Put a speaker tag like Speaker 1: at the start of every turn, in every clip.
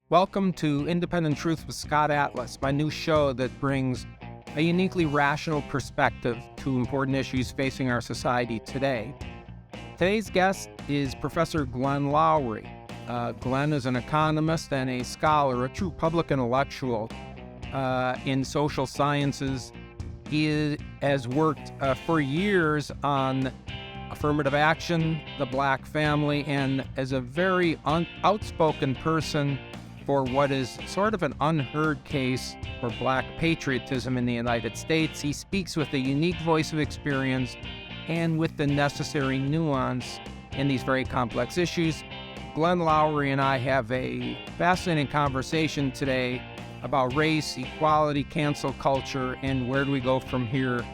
Speaker 1: Welcome to Independent Truth with Scott Atlas, my new show that brings a uniquely rational perspective to important issues facing our society today. Today's guest is Professor Glenn Loury. Glenn is an economist and a scholar, a true public intellectual in social sciences. He has worked for years on affirmative action, the Black family, and as a very outspoken person for what is sort of an unheard case for Black patriotism in the United States. He speaks with a unique voice of experience and with the necessary nuance in these very complex issues. Glenn Loury and I have a fascinating conversation today about race, equality, cancel culture, and where do we go from here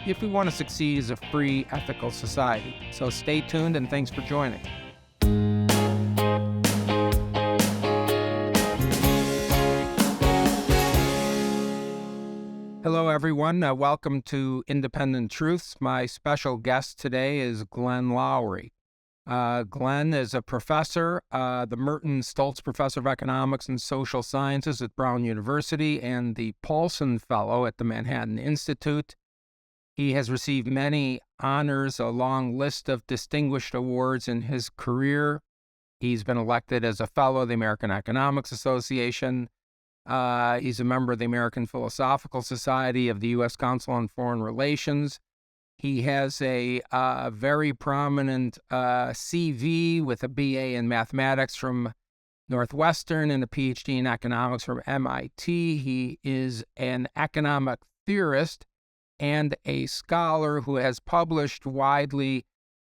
Speaker 1: if we want to succeed as a free, ethical society. So stay tuned and thanks for joining. Hello, everyone. Welcome to Independent Truths. My special guest today is Glenn Loury. Glenn is a professor, the Merton Stoltz Professor of Economics and Social Sciences at Brown University and the Paulson Fellow at the Manhattan Institute. He has received many honors, a long list of distinguished awards in his career. He's been elected as a fellow of the American Economics Association. He's a member of the American Philosophical Society, of the U.S. Council on Foreign Relations. He has a very prominent CV with a BA in mathematics from Northwestern and a PhD in economics from MIT. He is an economic theorist and a scholar who has published widely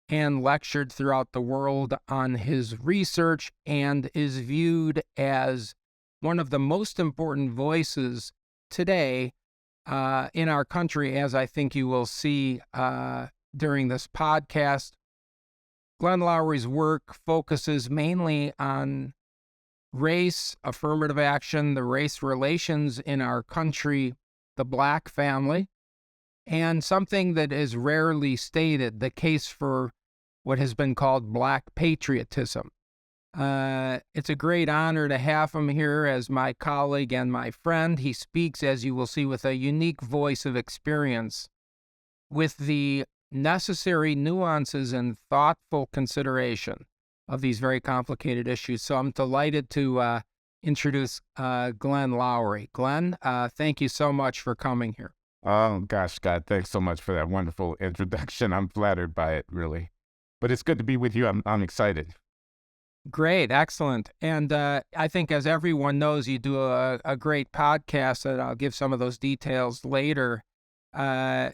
Speaker 1: and lectured throughout the world on his research and is viewed as one of the most important voices today in our country, as I think you will see during this podcast. Glenn Loury's work focuses mainly on race, affirmative action, the race relations in our country, the Black family, and something that is rarely stated, the case for what has been called Black patriotism. It's a great honor to have him here as my colleague and my friend. He speaks, as you will see, with a unique voice of experience, with the necessary nuances and thoughtful consideration of these very complicated issues. So I'm delighted to introduce Glenn Loury. Glenn, thank you so much for coming here.
Speaker 2: Oh, gosh, Scott, thanks so much for that wonderful introduction. I'm flattered by it, really. But it's good to be with you. I'm excited.
Speaker 1: Great, excellent. And I think, as everyone knows, you do a great podcast, and I'll give some of those details later.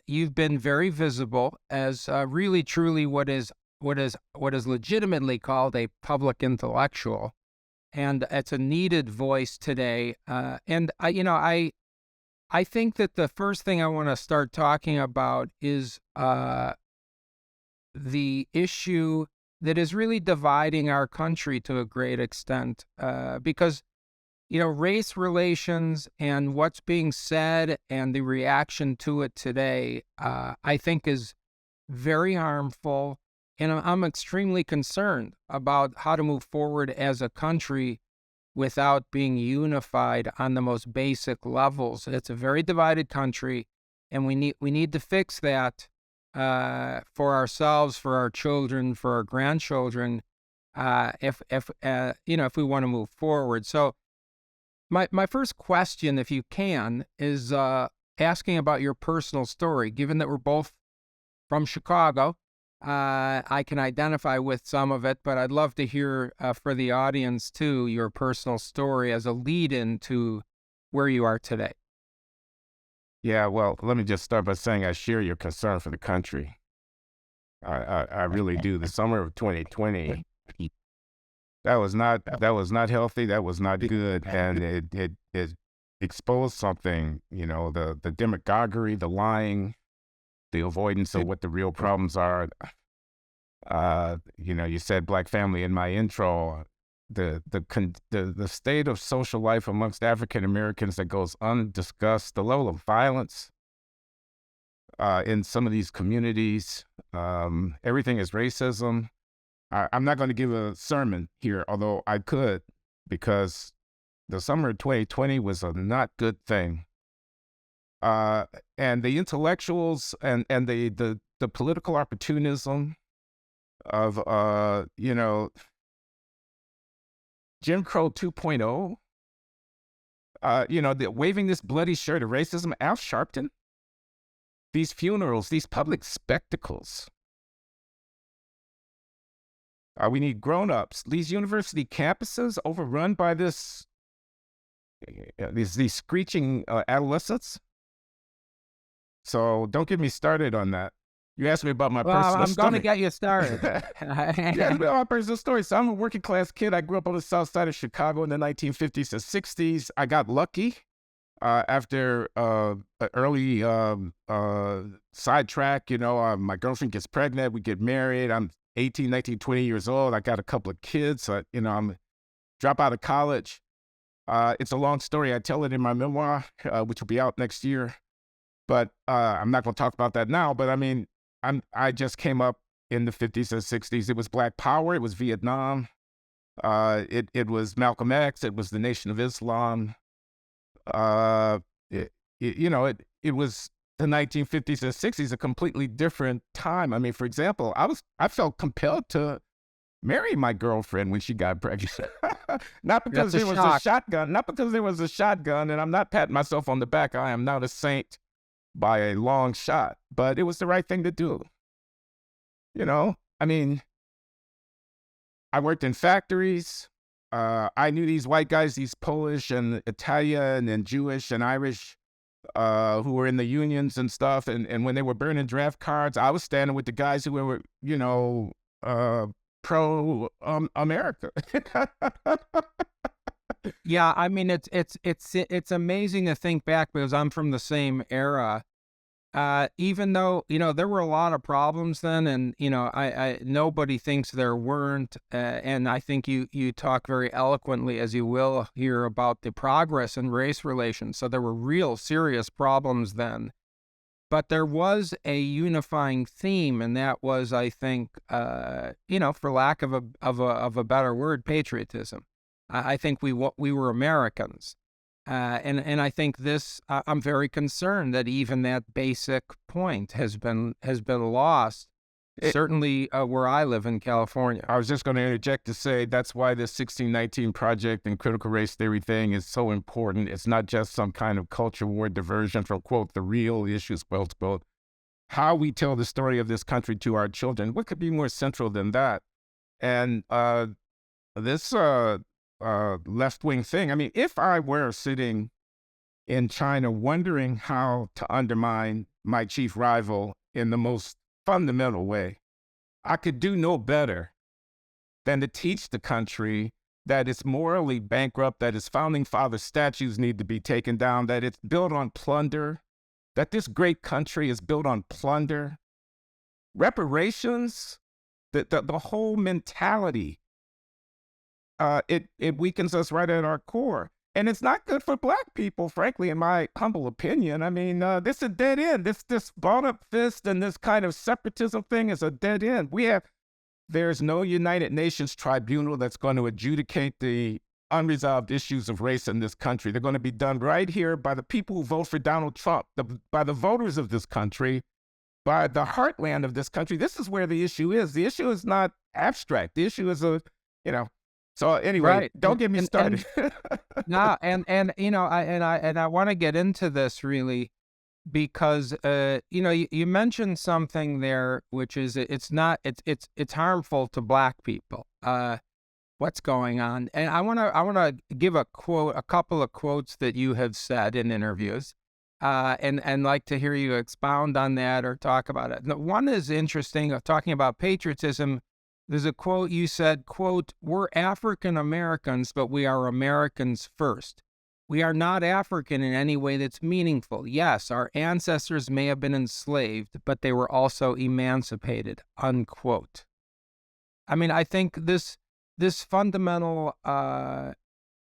Speaker 1: You've been very visible as really, truly what is legitimately called a public intellectual, and it's a needed voice today. And I think that the first thing I want to start talking about is the issue that is really dividing our country to a great extent, because, race relations and what's being said and the reaction to it today, I think is very harmful. And I'm extremely concerned about how to move forward as a country without being unified on the most basic levels. It's a very divided country, and we need to fix that. For ourselves, for our children, for our grandchildren, if we want to move forward. So my first question, if you can, is asking about your personal story. Given that we're both from Chicago, I can identify with some of it, but I'd love to hear for the audience too your personal story as a lead-in to where you are today.
Speaker 2: Yeah, well, let me just start by saying I share your concern for the country. I really do. The summer of 2020, that was not healthy. That was not good, and it exposed something. The demagoguery, the lying, the avoidance of what the real problems are. You said Black family in my intro. The state of social life amongst African Americans that goes undiscussed, the level of violence in some of these communities, everything is racism. I'm not going to give a sermon here, although I could, because the summer of 2020 was a not good thing. And the intellectuals and the political opportunism of, Jim Crow 2.0, the waving this bloody shirt of racism, Al Sharpton, these funerals, these public spectacles. We need grown-ups. These university campuses overrun by these screeching adolescents. So don't get me started on that. You asked me about my personal
Speaker 1: I'm
Speaker 2: story.
Speaker 1: going to get you started.
Speaker 2: Yeah, my personal story. So I'm a working class kid. I grew up on the south side of Chicago in the 1950s and 60s. I got lucky after an early sidetrack. My girlfriend gets pregnant. We get married. I'm 18, 19, 20 years old. I got a couple of kids. I'm drop out of college. It's a long story. I tell it in my memoir, which will be out next year. But I'm not going to talk about that now. But I mean, I just came up in the 50s and 60s. It was Black Power. It was Vietnam. It was Malcolm X. It was the Nation of Islam. It was the 1950s and 60s, a completely different time. I mean, for example, I felt compelled to marry my girlfriend when she got pregnant. Not because there was a shotgun. Not because there was a shotgun. And I'm not patting myself on the back. I am not a saint by a long shot, but it was the right thing to do. I mean, I worked in factories. I knew these white guys, these Polish and Italian and Jewish and Irish who were in the unions and stuff. And when they were burning draft cards, I was standing with the guys who were, pro-America.
Speaker 1: Yeah, I mean, it's amazing to think back because I'm from the same era. Even though, there were a lot of problems then, and, I nobody thinks there weren't. And I think you talk very eloquently, as you will hear, about the progress in race relations. So there were real serious problems then. But there was a unifying theme, and that was, I think, for lack of a better word, patriotism. I think we were Americans. And I think I'm very concerned that even that basic point has been lost, certainly where I live in California.
Speaker 2: I was just going to interject to say that's why this 1619 Project and critical race theory thing is so important. It's not just some kind of culture war diversion from, quote, the real issues, quote, how we tell the story of this country to our children. What could be more central than that? And this left-wing thing. I mean, if I were sitting in China wondering how to undermine my chief rival in the most fundamental way, I could do no better than to teach the country that it's morally bankrupt, that its founding father statues need to be taken down, that it's built on plunder, that this great country is built on plunder, reparations, the whole mentality. It weakens us right at our core. And it's not good for Black people, frankly, in my humble opinion. I mean, this is a dead end. This balled-up fist and this kind of separatism thing is a dead end. There's no United Nations tribunal that's going to adjudicate the unresolved issues of race in this country. They're going to be done right here by the people who vote for Donald Trump, by the voters of this country, by the heartland of this country. This is where the issue is. The issue is not abstract. The issue is So anyway,
Speaker 1: right.
Speaker 2: Don't get me started.
Speaker 1: No, I want to get into this really because you mentioned something there, which is it's harmful to Black people. What's going on? And I want to give a couple of quotes that you have said in interviews, and like to hear you expound on that or talk about it. One is interesting of talking about patriotism. There's a quote you said, quote, "We're African Americans, but we are Americans first. We are not African in any way that's meaningful. Yes, our ancestors may have been enslaved, but they were also emancipated," unquote. I mean, I think this fundamental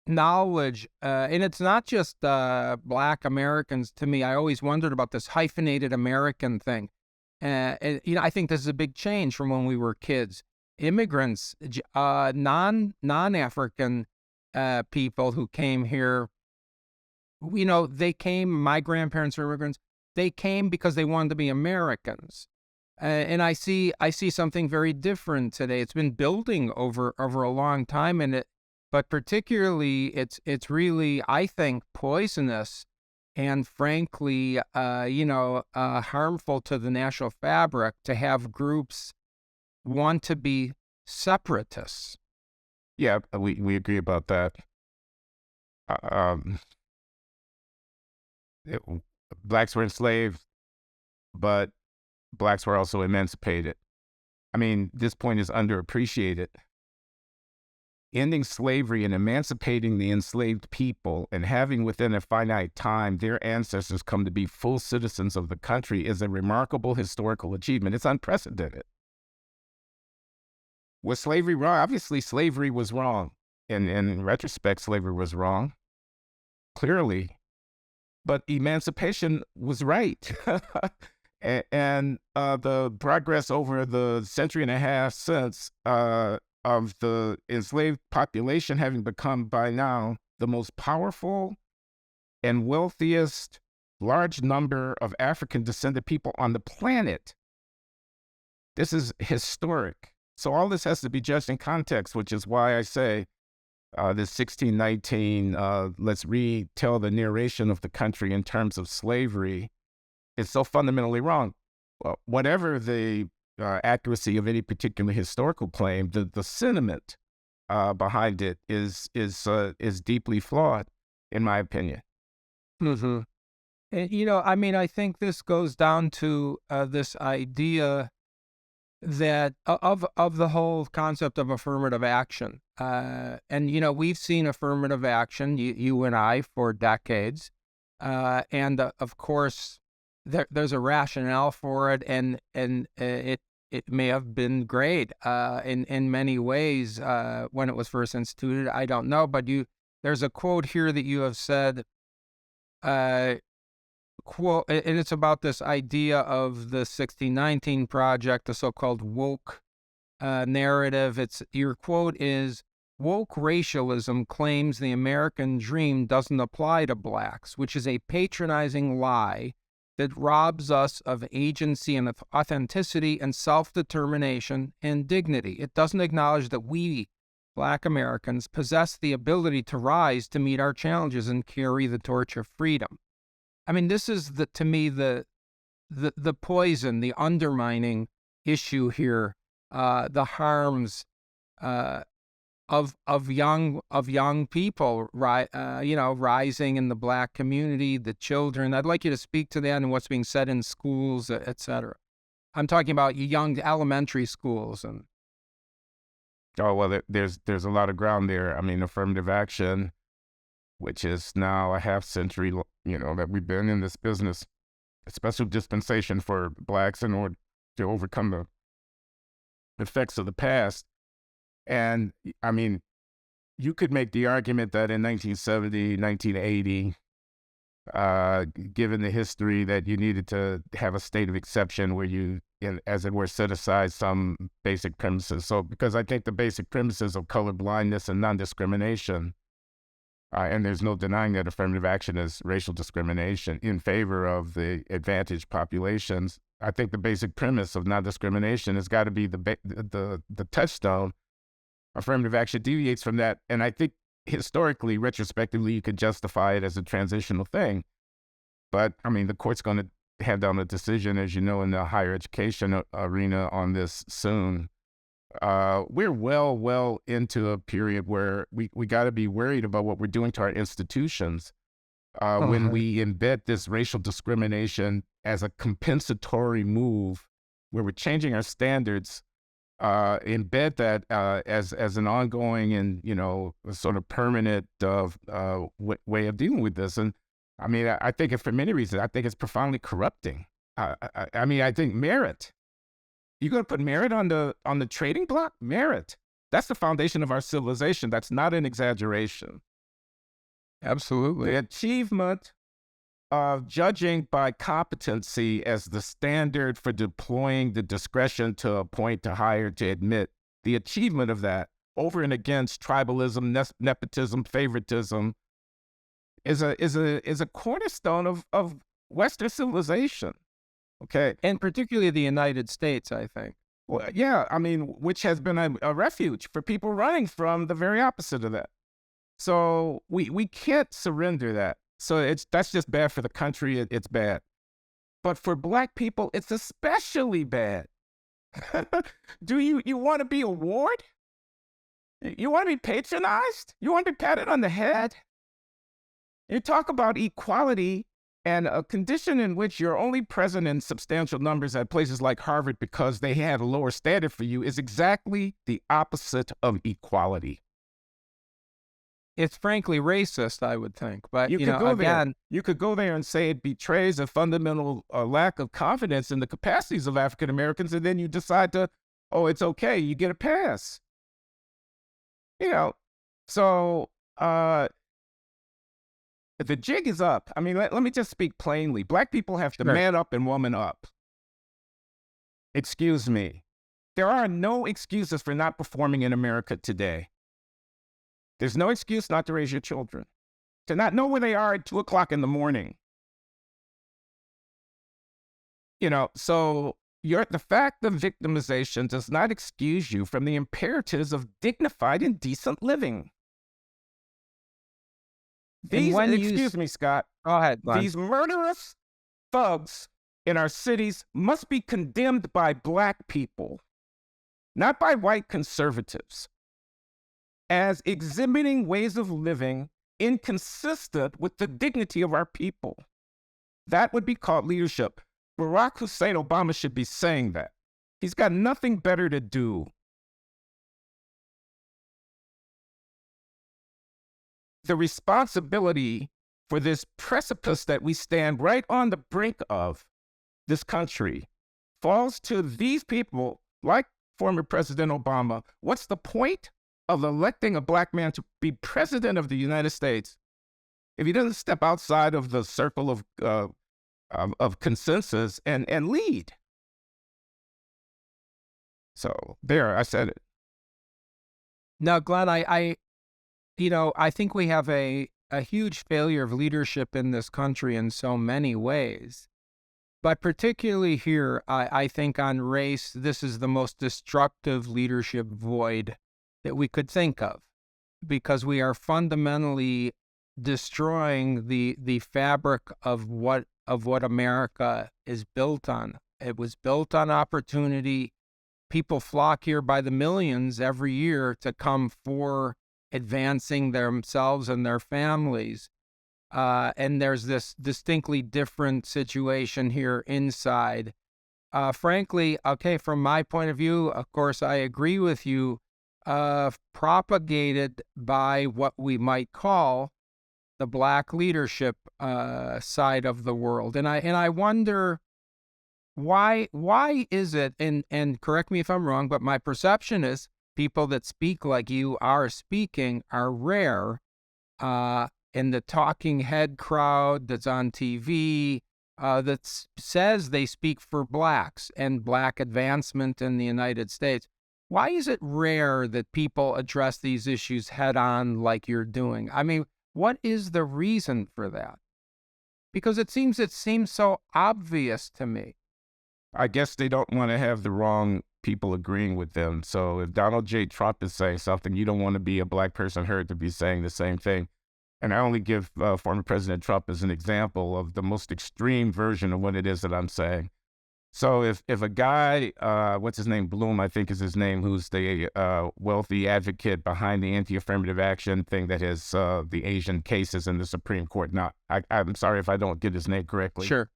Speaker 1: knowledge, and it's not just Black Americans. To me, I always wondered about this hyphenated American thing. I think this is a big change from when we were kids. Immigrants, non-African people who came here, they came, my grandparents were immigrants, they came because they wanted to be Americans. And I see something very different today. It's been building over a long time, but particularly it's really, I think, poisonous and frankly, harmful to the national fabric to have groups want to be separatists.
Speaker 2: Yeah, we agree about that. Um, it- Blacks were enslaved, but blacks were also emancipated. I mean, this point is underappreciated. Ending slavery and emancipating the enslaved people and having within a finite time their ancestors come to be full citizens of the country is a remarkable historical achievement. It's unprecedented. Was slavery wrong? Obviously, slavery was wrong. And in retrospect, slavery was wrong, clearly. But emancipation was right. And the progress over the century and a half since of the enslaved population having become by now the most powerful and wealthiest large number of African descended people on the planet. This is historic. So all this has to be judged in context, which is why I say this 1619, let's retell the narration of the country in terms of slavery, is so fundamentally wrong. Well, whatever the accuracy of any particular historical claim, the sentiment behind it is deeply flawed, in my opinion.
Speaker 1: Mm-hmm. And, I think this goes down to this idea that of the whole concept of affirmative action. And, we've seen affirmative action, you and I, for decades. And of course, there's a rationale for it, and it may have been great in many ways when it was first instituted. I don't know, but there's a quote here that you have said, quote, and it's about this idea of the 1619 project, the so-called woke narrative. Your quote is, "Woke racialism claims the American dream doesn't apply to blacks, which is a patronizing lie that robs us of agency and authenticity and self-determination and dignity. It doesn't acknowledge that we, Black Americans, possess the ability to rise to meet our challenges and carry the torch of freedom." I mean, this is to me the poison, the undermining issue here, the harms of young people, rising in the Black community, the children. I'd like you to speak to that and what's being said in schools, et cetera. I'm talking about young elementary schools and.
Speaker 2: Oh, well, there's a lot of ground there. I mean, affirmative action, which is now a half century, that we've been in this business, a special dispensation for blacks in order to overcome the effects of the past. And I mean, you could make the argument that in 1970, 1980, given the history, that you needed to have a state of exception where you, as it were, set aside some basic premises. So, because I think the basic premises of colorblindness and non-discrimination, and there's no denying that affirmative action is racial discrimination in favor of the advantaged populations. I think the basic premise of non-discrimination has got to be the touchstone. Affirmative action deviates from that, and I think historically, retrospectively, you could justify it as a transitional thing. But I mean, the court's going to have down a decision, as you know, in the higher education arena on this soon. We're well into a period where we got to be worried about what we're doing to our institutions when we embed this racial discrimination as a compensatory move, where we're changing our standards, embed that as an ongoing and sort of permanent way of dealing with this. And I mean, I think for many reasons, I think it's profoundly corrupting. I mean, I think merit. You're going to put merit on the trading block? Merit. That's the foundation of our civilization. That's not an exaggeration.
Speaker 1: Absolutely.
Speaker 2: The achievement of judging by competency as the standard for deploying the discretion to appoint, to hire, to admit, the achievement of that over and against tribalism, nepotism, favoritism, is a cornerstone of Western civilization. Okay.
Speaker 1: And particularly the United States, I think.
Speaker 2: Well, yeah, I mean, which has been a refuge for people running from the very opposite of that. So we can't surrender that. So that's just bad for the country. It's bad. But for Black people, it's especially bad. Do you want to be a ward? You want to be patronized? You want to be patted on the head? You talk about equality, and a condition in which you're only present in substantial numbers at places like Harvard because they had a lower standard for you is exactly the opposite of equality.
Speaker 1: It's frankly racist, I would think. But
Speaker 2: You
Speaker 1: you
Speaker 2: could
Speaker 1: know,
Speaker 2: go
Speaker 1: again,
Speaker 2: there. You could go there and say it betrays a fundamental lack of confidence in the capacities of African Americans, and then you decide to, oh, it's okay, you get a pass. You know, so the jig is up. I mean, let me just speak plainly. Black people have to
Speaker 1: Sure.
Speaker 2: man up and woman up. Excuse me. There are no excuses for not performing in America today. There's no excuse not to raise your children, to not know where they are at 2 o'clock in the morning. You know, so the fact of victimization does not excuse you from the imperatives of dignified and decent living. Excuse me, Scott.
Speaker 1: Go ahead, Glenn.
Speaker 2: These murderous thugs in our cities must be condemned by Black people, not by white conservatives, as exhibiting ways of living inconsistent with the dignity of our people. That would be called leadership. Barack Hussein Obama should be saying that. He's got nothing better to do. The responsibility for this precipice that we stand right on the brink of, this country, falls to these people like former President Obama. What's the point of electing a Black man to be president of the United States if he doesn't step outside of the circle of consensus and lead? So there, I said it.
Speaker 1: Now, Glenn, I think we have a huge failure of leadership in this country in so many ways. But particularly here, I think on race, this is the most destructive leadership void that we could think of, because we are fundamentally destroying the fabric of what America is built on. It was built on opportunity. People flock here by the millions every year to come for advancing themselves and their families. And there's this distinctly different situation here inside. Frankly, okay, from my point of view, of course, I agree with you, propagated by what we might call the Black leadership side of the world. And I wonder why is it, and correct me if I'm wrong, but my perception is people that speak like you are speaking are rare in the talking head crowd that's on TV that says they speak for Blacks and Black advancement in the United States. Why is it rare that people address these issues head on like you're doing? I mean, what is the reason for that? Because it seems so obvious to me.
Speaker 2: I guess they don't want to have the wrong people agreeing with them. So if Donald J. Trump is saying something, you don't want to be a Black person heard to be saying the same thing. And I only give former President Trump as an example of the most extreme version of what it is that I'm saying. So if a guy, what's his name, Bloom, I think is his name, who's the wealthy advocate behind the anti-affirmative action thing that has the Asian cases in the Supreme Court. Now, I'm sorry if I don't get his name correctly.
Speaker 1: Sure.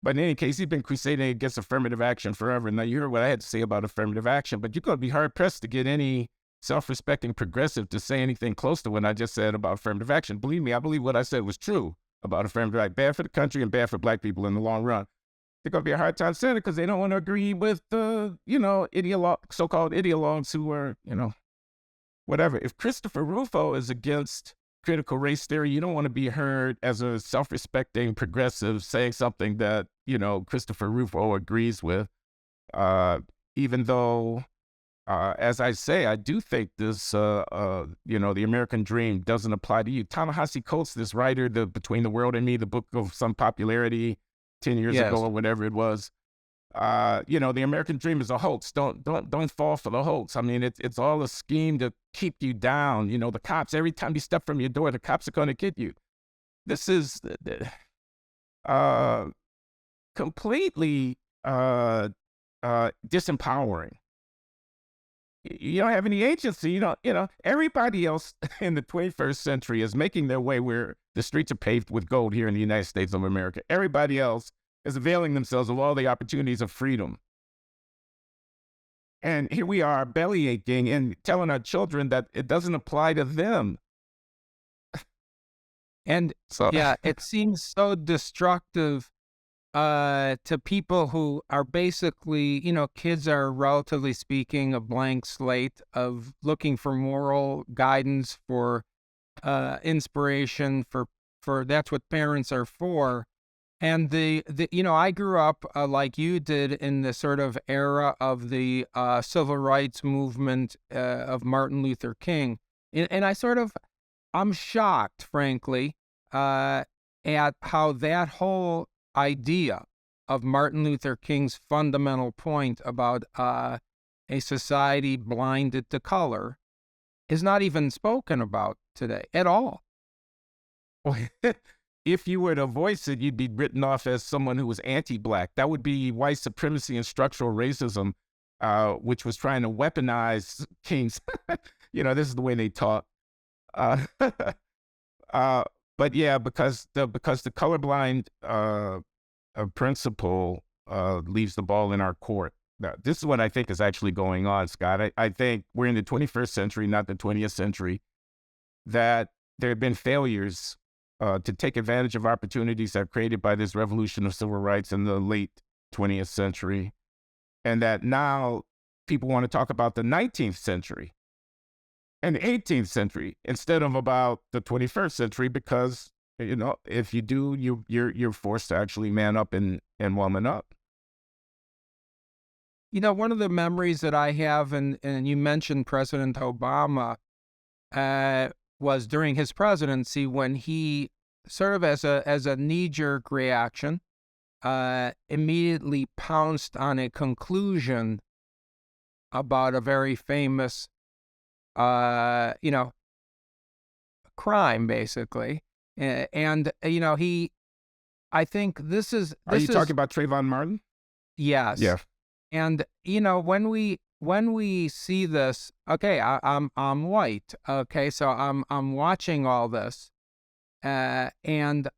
Speaker 2: But in any case, he's been crusading against affirmative action forever. Now, you heard what I had to say about affirmative action, but you're going to be hard-pressed to get any self-respecting progressive to say anything close to what I just said about affirmative action. Believe me, I believe what I said was true about affirmative action. Bad for the country and bad for Black people in the long run. They're going to be a hard time saying it because they don't want to agree with the, so-called ideologues who are, whatever. If Christopher Rufo is against critical race theory, you don't want to be heard as a self-respecting progressive saying something that, Christopher Rufo agrees with, even though as I say, I do think this, the American dream doesn't apply to you. Ta-Nehisi Coates, this writer, the Between the World and Me, the book of some popularity 10 years ago
Speaker 1: Yes.
Speaker 2: or whatever it was. The American dream is a hoax. Don't fall for the hoax. I mean, it's all a scheme to keep you down. The cops, every time you step from your door, the cops are going to get you. This is completely disempowering. You don't have any agency. Everybody else in the 21st century is making their way where the streets are paved with gold here in the United States of America. Everybody else is availing themselves of all the opportunities of freedom. And here we are belly aching and telling our children that it doesn't apply to them.
Speaker 1: And yeah, it seems so destructive to people who are basically, kids are, relatively speaking, a blank slate of looking for moral guidance, for inspiration, for that's what parents are for. And I grew up like you did in the sort of era of the civil rights movement of Martin Luther King, and I'm shocked, frankly, at how that whole idea of Martin Luther King's fundamental point about a society blinded to color is not even spoken about today at all.
Speaker 2: If you were to voice it, you'd be written off as someone who was anti-Black. That would be white supremacy and structural racism, which was trying to weaponize King's. This is the way they talk. But yeah, because the colorblind principle leaves the ball in our court. Now, this is what I think is actually going on, Scott. I think we're in the 21st century, not the 20th century, that there have been failures to take advantage of opportunities that are created by this revolution of civil rights in the late 20th century, and that now people want to talk about the 19th century and the 18th century instead of about the 21st century, because if you do, you're forced to actually man up and woman up.
Speaker 1: One of the memories that I have, and you mentioned President Obama, was during his presidency when he sort of as a knee-jerk reaction immediately pounced on a conclusion about a very famous crime, basically. And I think this is...
Speaker 2: Are you talking about Trayvon Martin?
Speaker 1: Yes.
Speaker 2: Yeah.
Speaker 1: And, when we see this, okay, I'm white. Okay, so I'm watching all this. And,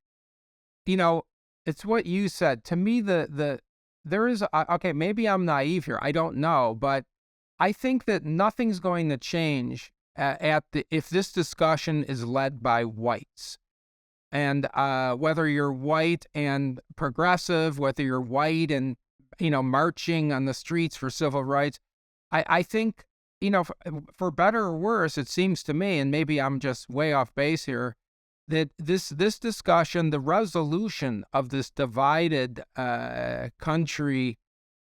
Speaker 1: it's what you said. To me, there is, okay, maybe I'm naive here. I don't know. But I think that nothing's going to change if this discussion is led by whites. And whether you're white and progressive, whether you're white and, marching on the streets for civil rights, I think, for better or worse, it seems to me, and maybe I'm just way off base here, that this discussion, the resolution of this divided country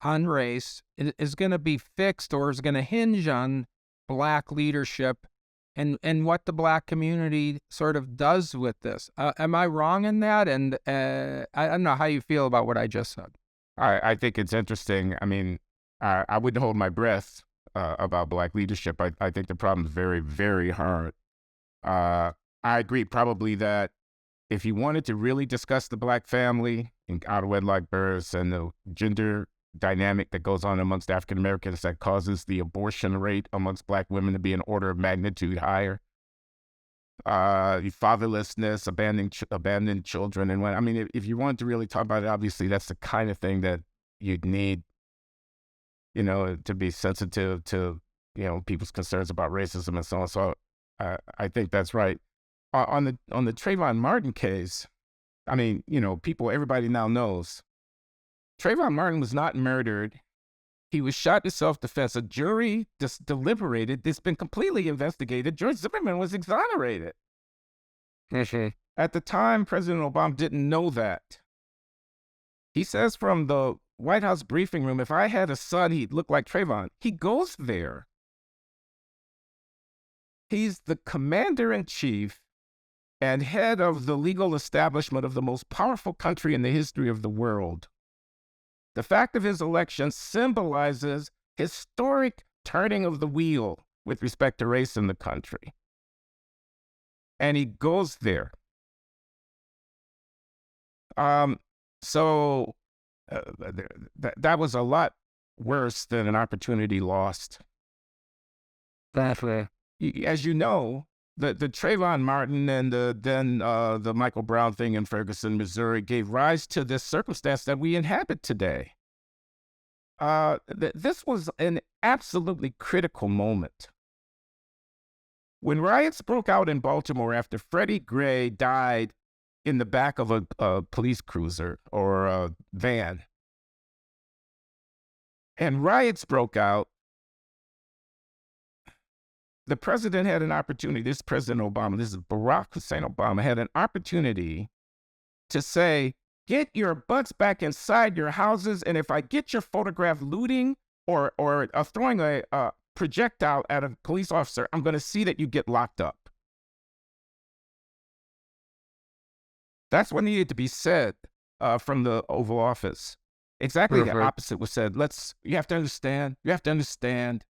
Speaker 1: on race is going to be fixed, or is going to hinge on Black leadership and what the Black community sort of does with this. Am I wrong in that? And I don't know how you feel about what I just said.
Speaker 2: I think it's interesting. I mean, I wouldn't hold my breath about Black leadership. I think the problem is very, very hard. I agree probably that if you wanted to really discuss the Black family and out-of-wedlock births and the gender dynamic that goes on amongst African Americans that causes the abortion rate amongst Black women to be an order of magnitude higher, fatherlessness, abandoned children, and when if you wanted to really talk about it, obviously that's the kind of thing that you'd need, to be sensitive to, people's concerns about racism and so on. So I think that's right. On the Trayvon Martin case, everybody now knows Trayvon Martin was not murdered. He was shot in self-defense. A jury just deliberated. It's been completely investigated. George Zimmerman was exonerated. At the time, President Obama didn't know that. He says from the White House briefing room, if I had a son, he'd look like Trayvon. He goes there He's the commander-in-chief and head of the legal establishment of the most powerful country in the history of the world. The fact of his election symbolizes historic turning of the wheel with respect to race in the country. And he goes there. So that was a lot worse than an opportunity lost.
Speaker 1: Definitely.
Speaker 2: As you know, the Trayvon Martin and the Michael Brown thing in Ferguson, Missouri, gave rise to this circumstance that we inhabit today. This was an absolutely critical moment. When riots broke out in Baltimore after Freddie Gray died in the back of a police cruiser or a van, and riots broke out, the president had an opportunity, this is President Obama, this is Barack Hussein Obama, had an opportunity to say, get your butts back inside your houses, and if I get your photograph looting or throwing a projectile at a police officer, I'm going to see that you get locked up. That's what needed to be said from the Oval Office. Exactly the opposite was said. You have to understand.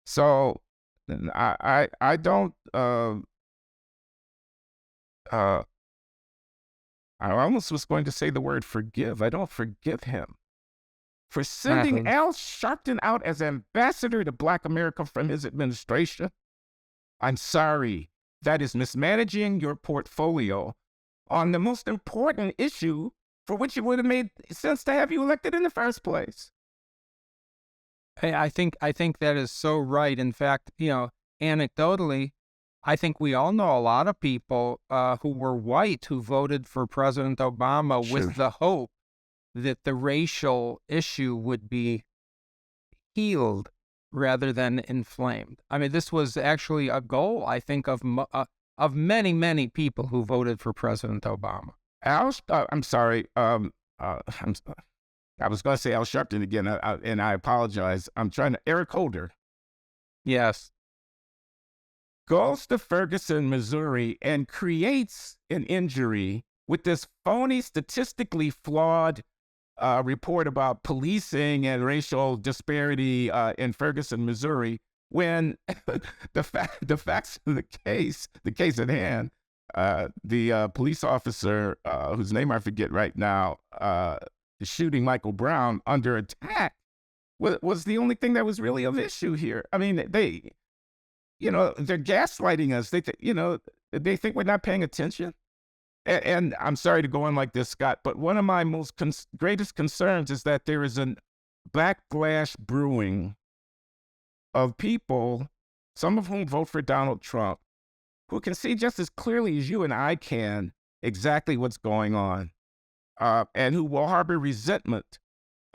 Speaker 2: So I don't, I almost was going to say the word forgive. I don't forgive him for sending Al Sharpton out as ambassador to Black America from his administration. I'm sorry. That is mismanaging your portfolio on the most important issue for which it would have made sense to have you elected in the first place.
Speaker 1: I think that is so right. In fact, anecdotally, I think we all know a lot of people who were white who voted for President Obama with the hope that the racial issue would be healed rather than inflamed. I mean, this was actually a goal, I think, of many, many people who voted for President Obama.
Speaker 2: I'm sorry. I was going to say Al Sharpton again, and I apologize. Eric Holder.
Speaker 1: Yes.
Speaker 2: Goes to Ferguson, Missouri, and creates an injury with this phony, statistically flawed report about policing and racial disparity in Ferguson, Missouri, when the facts of the case at hand, the police officer, whose name I forget right now, shooting Michael Brown under attack, was the only thing that was really of issue here. I mean, they're gaslighting us. They think we're not paying attention. And I'm sorry to go on like this, Scott, but one of my greatest concerns is that there is a backlash brewing of people, some of whom vote for Donald Trump, who can see just as clearly as you and I can exactly what's going on, and who will harbor resentment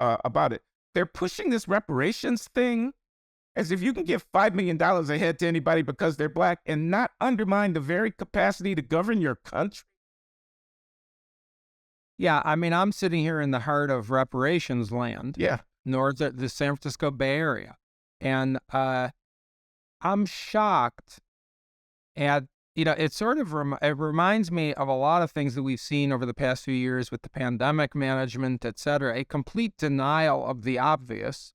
Speaker 2: about it. They're pushing this reparations thing as if you can give $5 million a head to anybody because they're Black and not undermine the very capacity to govern your country.
Speaker 1: Yeah, I mean, I'm sitting here in the heart of reparations land.
Speaker 2: Yeah.
Speaker 1: North of the San Francisco Bay Area. And I'm shocked at, it reminds me of a lot of things that we've seen over the past few years with the pandemic management, et cetera, a complete denial of the obvious.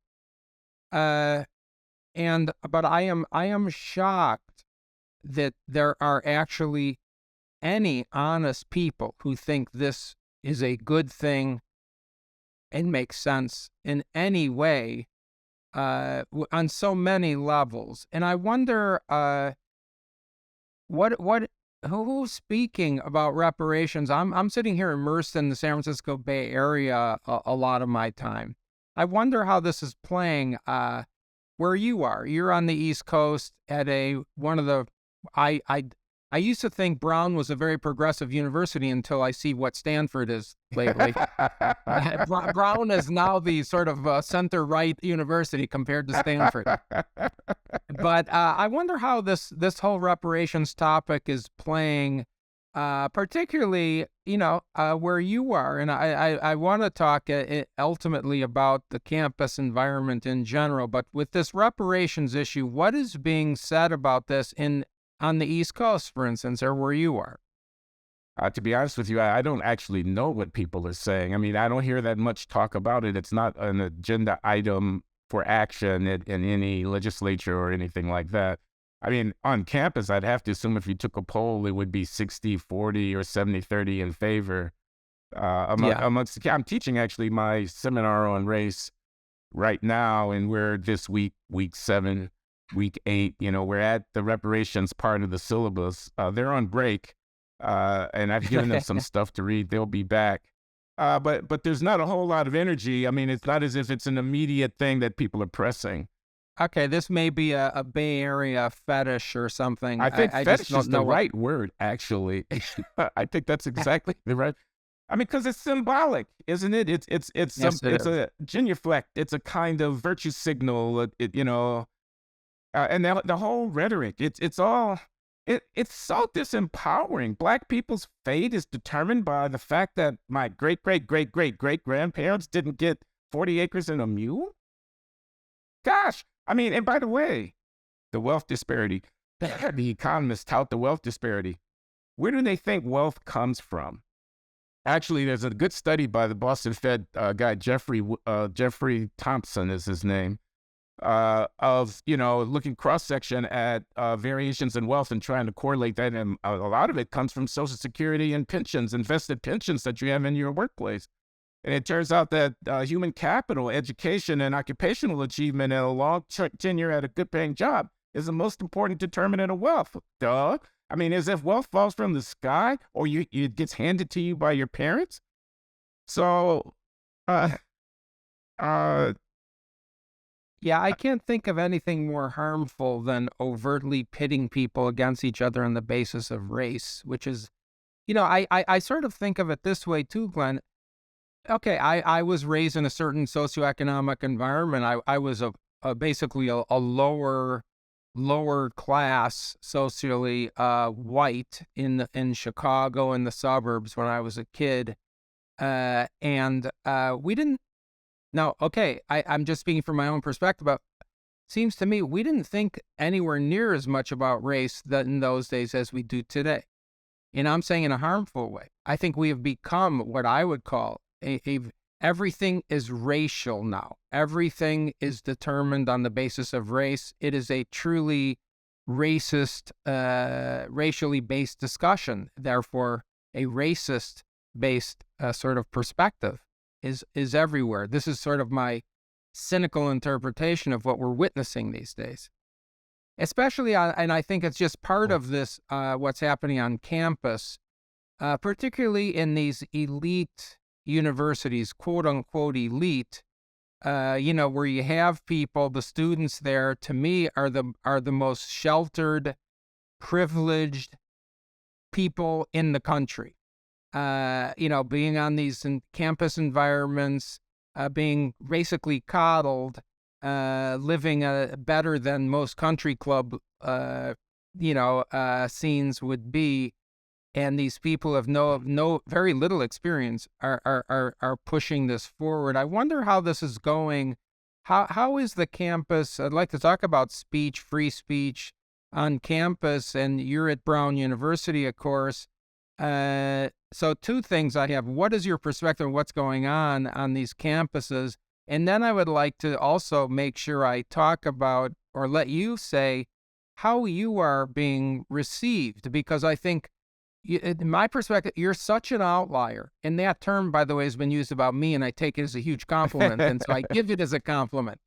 Speaker 1: But I am shocked that there are actually any honest people who think this is a good thing and makes sense in any way on so many levels. And I wonder who's speaking about reparations? I'm sitting here immersed in the San Francisco Bay Area a lot of my time. I wonder how this is playing where you are. You're on the East Coast at I used to think Brown was a very progressive university until I see what Stanford is lately. Brown is now the sort of center-right university compared to Stanford. But I wonder how this whole reparations topic is playing, particularly where you are, and I want to talk ultimately about the campus environment in general, but with this reparations issue, what is being said about this on the East Coast, for instance, or where you are?
Speaker 2: To be honest with you, I don't actually know what people are saying. I mean, I don't hear that much talk about it. It's not an agenda item for action in any legislature or anything like that. I mean, on campus, I'd have to assume if you took a poll, it would be 60-40 or 70-30 in favor.
Speaker 1: Yeah.
Speaker 2: I'm teaching actually my seminar on race right now, and we're this week 7, week 8. We're at the reparations part of the syllabus. They're on break, and I've given them some stuff to read. They'll be back. But there's not a whole lot of energy. I mean, it's not as if it's an immediate thing that people are pressing.
Speaker 1: Okay, this may be a Bay Area fetish or something.
Speaker 2: I think
Speaker 1: I just
Speaker 2: fetish
Speaker 1: don't
Speaker 2: is the
Speaker 1: know what.
Speaker 2: right word, actually. I think that's exactly the right. I mean, because it's symbolic, isn't it?
Speaker 1: Yes, it
Speaker 2: It's
Speaker 1: is.
Speaker 2: a genuflect. It's a kind of virtue signal. And the whole rhetoric. It's so disempowering. Black people's fate is determined by the fact that my great great great great great grandparents didn't get 40 acres and a mule. Gosh, I mean, and by the way, the wealth disparity. The economists tout the wealth disparity. Where do they think wealth comes from? Actually, there's a good study by the Boston Fed guy, Jeffrey Thompson is his name, of, looking cross-section at variations in wealth and trying to correlate that. And a lot of it comes from Social Security and pensions, invested pensions that you have in your workplace. And it turns out that human capital, education, and occupational achievement and a long tenure at a good-paying job is the most important determinant of wealth. Duh. I mean, as if wealth falls from the sky or it gets handed to you by your parents. So, uh, uh,
Speaker 1: Yeah, I can't think of anything more harmful than overtly pitting people against each other on the basis of race, which is, I sort of think of it this way too, Glenn. Okay, I was raised in a certain socioeconomic environment. I was basically a lower class socially white in Chicago in the suburbs when I was a kid, and we didn't. Now, okay, I'm just speaking from my own perspective, but seems to me we didn't think anywhere near as much about race in those days as we do today. And I'm saying in a harmful way. I think we have become what I would call everything is racial now. Everything is determined on the basis of race. It is a truly racist, racially based discussion. Therefore, a racist based sort of perspective is everywhere. This is sort of my cynical interpretation of what we're witnessing these days. Especially, and I think it's just part of this, what's happening on campus, particularly in these elite universities, quote unquote elite, where you have people, the students there, to me, are the most sheltered, privileged people in the country. Being on these campus environments, being basically coddled, living better than most country club, scenes would be, and these people have very little experience are pushing this forward. I wonder how this is going. How is the campus? I'd like to talk about free speech on campus, and you're at Brown University, of course. So two things I have. What is your perspective on what's going on these campuses? And then I would like to also make sure I talk about, or let you say, how you are being received, because I think, in my perspective, you're such an outlier. And that term, by the way, has been used about me, and I take it as a huge compliment, and so I give it as a compliment.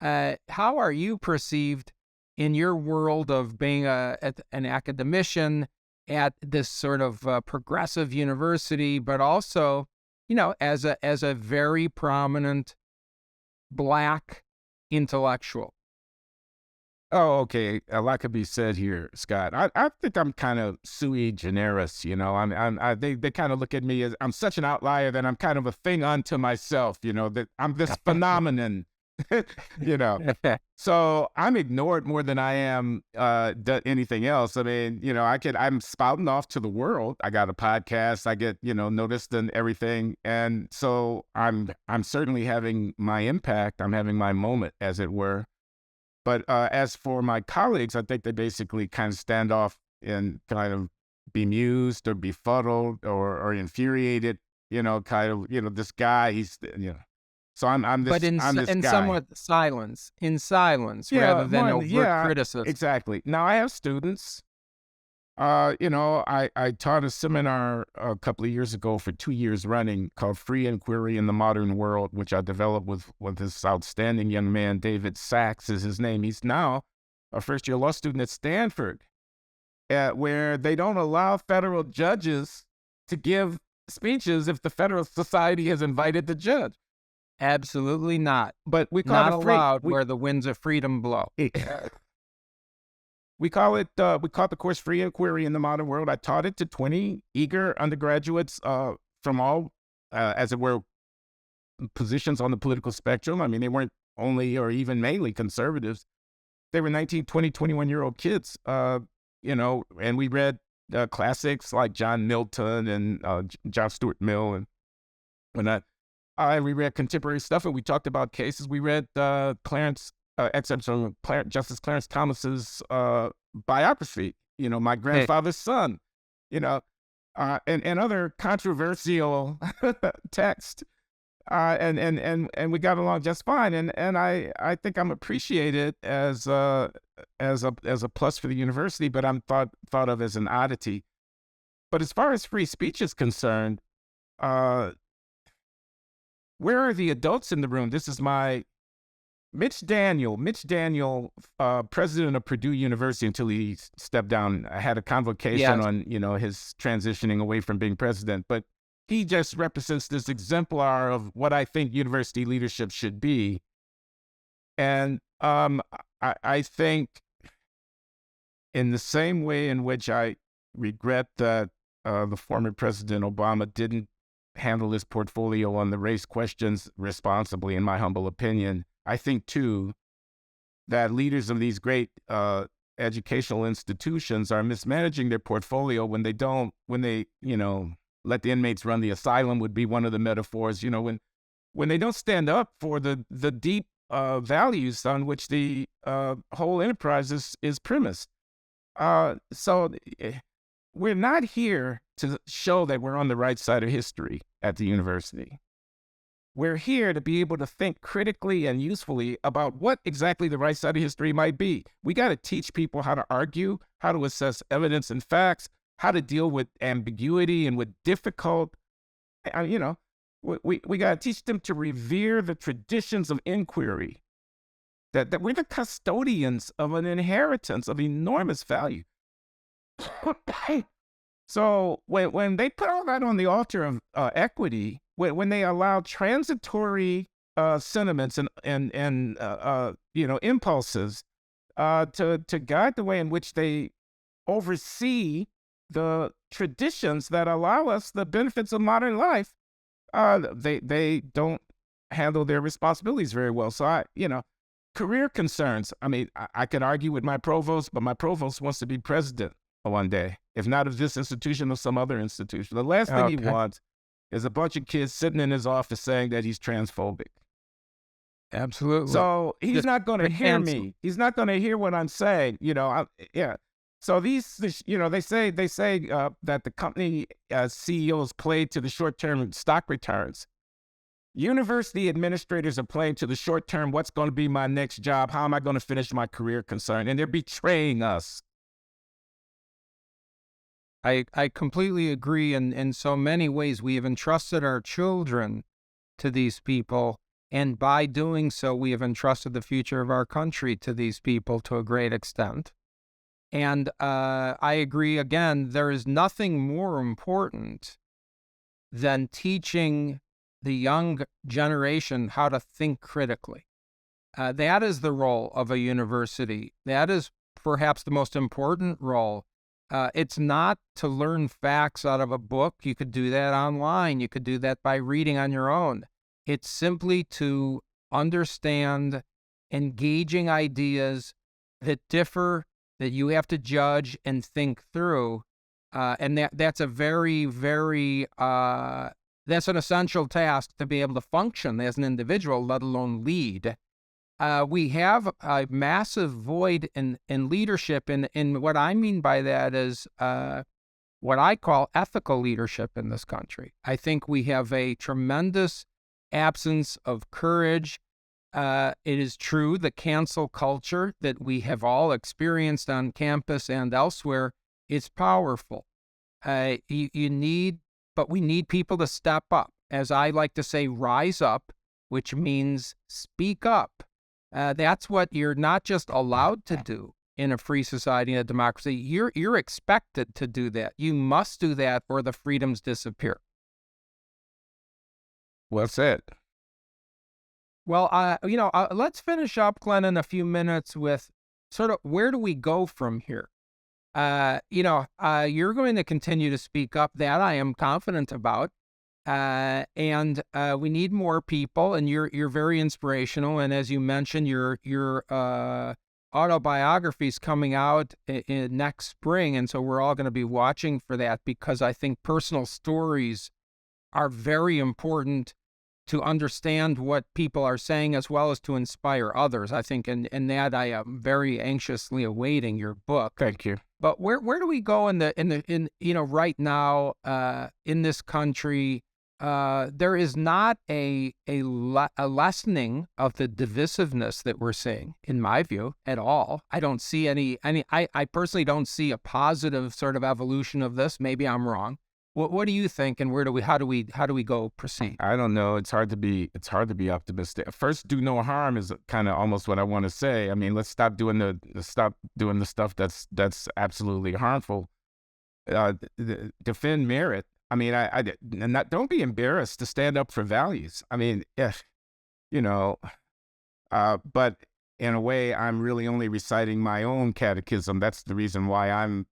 Speaker 1: How are you perceived in your world of being an academician at this sort of progressive university, but also, as a very prominent Black intellectual?
Speaker 2: Oh, okay. A lot could be said here, Scott. I think I'm kind of sui generis. They kind of look at me as I'm such an outlier that I'm kind of a thing unto myself. That I'm this phenomenon you know. So I'm ignored more than I am anything else. I mean, I'm spouting off to the world. I got a podcast. I get, noticed and everything. And so I'm certainly having my impact. I'm having my moment, as it were. But as for my colleagues, I think they basically kind of stand off and kind of bemused or befuddled or infuriated, this guy, So
Speaker 1: But
Speaker 2: I'm this
Speaker 1: in
Speaker 2: guy.
Speaker 1: somewhat in silence, rather than overt criticism.
Speaker 2: Exactly. Now I have students. I taught a seminar a couple of years ago for 2 years running called Free Inquiry in the Modern World, which I developed with this outstanding young man, David Sachs is his name. He's now a first-year law student at Stanford, where they don't allow federal judges to give speeches if the Federal Society has invited the judge.
Speaker 1: Absolutely not.
Speaker 2: But we call
Speaker 1: Not
Speaker 2: it free.
Speaker 1: allowed where the winds of freedom blow.
Speaker 2: We call it the course Free Inquiry in the Modern World. I taught it to 20 eager undergraduates from all, as it were, positions on the political spectrum. I mean, they weren't only or even mainly conservatives. They were 19, 20, 21-year-old kids, and we read classics like John Milton and John Stuart Mill and whatnot. We read contemporary stuff, and we talked about cases. We read excerpts from Justice Clarence Thomas's biography, My Grandfather's Son, and other controversial texts. And we got along just fine. And I think I'm appreciated as a plus for the university, but I'm thought of as an oddity. But as far as free speech is concerned, where are the adults in the room? This is Mitch Daniel, president of Purdue University until he stepped down. I had a convocation on, his transitioning away from being president, but he just represents this exemplar of what I think university leadership should be. And I think in the same way in which I regret that the former President Obama didn't handle his portfolio on the race questions responsibly, in my humble opinion, I think, too, that leaders of these great educational institutions are mismanaging their portfolio when they let the inmates run the asylum would be one of the metaphors, when they don't stand up for the deep values on which the whole enterprise is premised. So we're not here to show that we're on the right side of history at the university. We're here to be able to think critically and usefully about what exactly the right side of history might be. We got to teach people how to argue, how to assess evidence and facts, how to deal with ambiguity and with difficult, we got to teach them to revere the traditions of inquiry, that we're the custodians of an inheritance of enormous value. So when they put all that on the altar of equity, when they allow transitory sentiments and impulses to guide the way in which they oversee the traditions that allow us the benefits of modern life, they don't handle their responsibilities very well. So career concerns. I mean, I could argue with my provost, but my provost wants to be president one day, if not of this institution, of some other institution. The last thing he wants is a bunch of kids sitting in his office saying that he's transphobic.
Speaker 1: Absolutely.
Speaker 2: So he's not going to hear me. He's not going to hear what I'm saying. So they say that the company CEOs play to the short-term stock returns. University administrators are playing to the short-term, what's going to be my next job? How am I going to finish my career concern? And they're betraying us.
Speaker 1: I completely agree. In so many ways, we have entrusted our children to these people. And by doing so, we have entrusted the future of our country to these people to a great extent. And I agree, again, there is nothing more important than teaching the young generation how to think critically. That is the role of a university. That is perhaps the most important role. It's not to learn facts out of a book. You could do that online. You could do that by reading on your own. It's simply to understand engaging ideas that differ, that you have to judge and think through. And that's a very, very, that's an essential task to be able to function as an individual, let alone lead. We have a massive void in leadership, and what I mean by that is what I call ethical leadership in this country. I think we have a tremendous absence of courage. It is true the cancel culture that we have all experienced on campus and elsewhere is powerful. But we need people to step up. As I like to say, rise up, which means speak up. That's what you're not just allowed to do in a free society and a democracy. You're expected to do that. You must do that, or the freedoms disappear.
Speaker 2: Well said.
Speaker 1: Well, let's finish up, Glenn, in a few minutes with sort of where do we go from here? You're going to continue to speak up. That I am confident about. And we need more people, and you're very inspirational. And as you mentioned, your autobiography is coming out in next spring, and so we're all going to be watching for that, because I think personal stories are very important to understand what people are saying, as well as to inspire others. I think, and that I am very anxiously awaiting your book.
Speaker 2: Thank you.
Speaker 1: But where do we go in right now in this country? There is not a lessening of the divisiveness that we're seeing, in my view, at all. I don't see I personally don't see a positive sort of evolution of this. Maybe I'm wrong. What do you think, and how do we go proceed?
Speaker 2: I don't know. It's hard to be optimistic. First, do no harm is kind of almost what I want to say. I mean, let's stop doing the stuff that's absolutely harmful. Defend merit. I mean, don't be embarrassed to stand up for values. I mean, but in a way, I'm really only reciting my own catechism. That's the reason why I'm,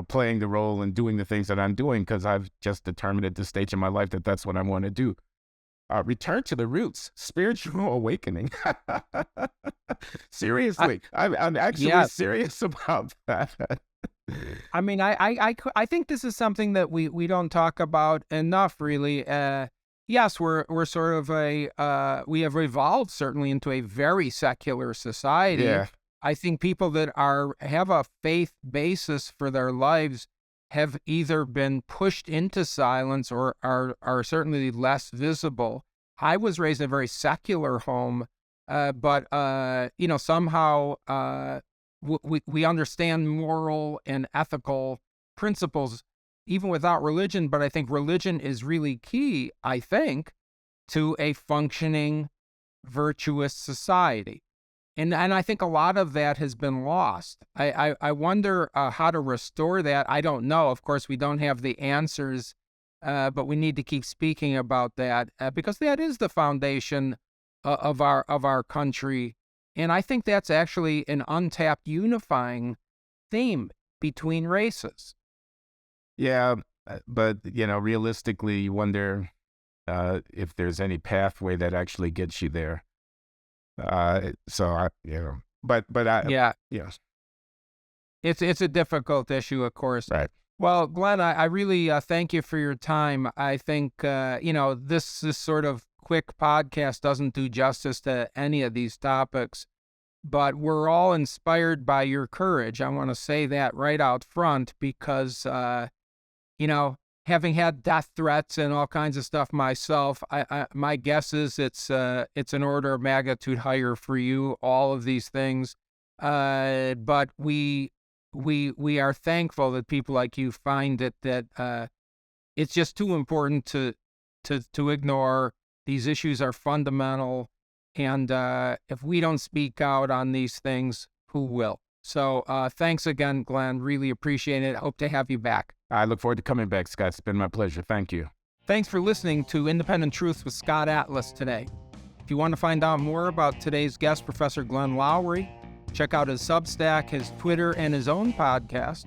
Speaker 2: playing the role and doing the things that I'm doing, because I've just determined at this stage in my life that that's what I want to do. Return to the roots, spiritual awakening. Seriously, I'm actually serious about that.
Speaker 1: I mean, I think this is something that we don't talk about enough, really. Yes, we're sort of we have evolved certainly into a very secular society.
Speaker 2: Yeah.
Speaker 1: I think people that have a faith basis for their lives have either been pushed into silence or are certainly less visible. I was raised in a very secular home, but somehow we understand moral and ethical principles even without religion. But I think religion is really key, to a functioning, virtuous society. And I think a lot of that has been lost. I wonder how to restore that. I don't know. Of course, we don't have the answers, but we need to keep speaking about that because that is the foundation of our country. And I think that's actually an untapped unifying theme between races.
Speaker 2: Yeah, but realistically, you wonder if there's any pathway that actually gets you there. It's
Speaker 1: a difficult issue, of course.
Speaker 2: Right.
Speaker 1: Well, Glenn, I really thank you for your time. I think this sort of quick podcast doesn't do justice to any of these topics, but we're all inspired by your courage. I want to say that right out front because having had death threats and all kinds of stuff myself, my guess is it's an order of magnitude higher for you, all of these things. But we are thankful that people like you find it that it's just too important to ignore. These issues are fundamental, and if we don't speak out on these things, who will? So thanks again, Glenn. Really appreciate it. Hope to have you back.
Speaker 2: I look forward to coming back, Scott. It's been my pleasure. Thank you.
Speaker 1: Thanks for listening to Independent Truth with Scott Atlas today. If you want to find out more about today's guest, Professor Glenn Loury, check out his Substack, his Twitter, and his own podcast.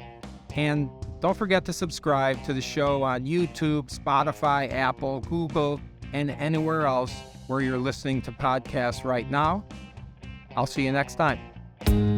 Speaker 1: And don't forget to subscribe to the show on YouTube, Spotify, Apple, Google, and anywhere else where you're listening to podcasts right now. I'll see you next time.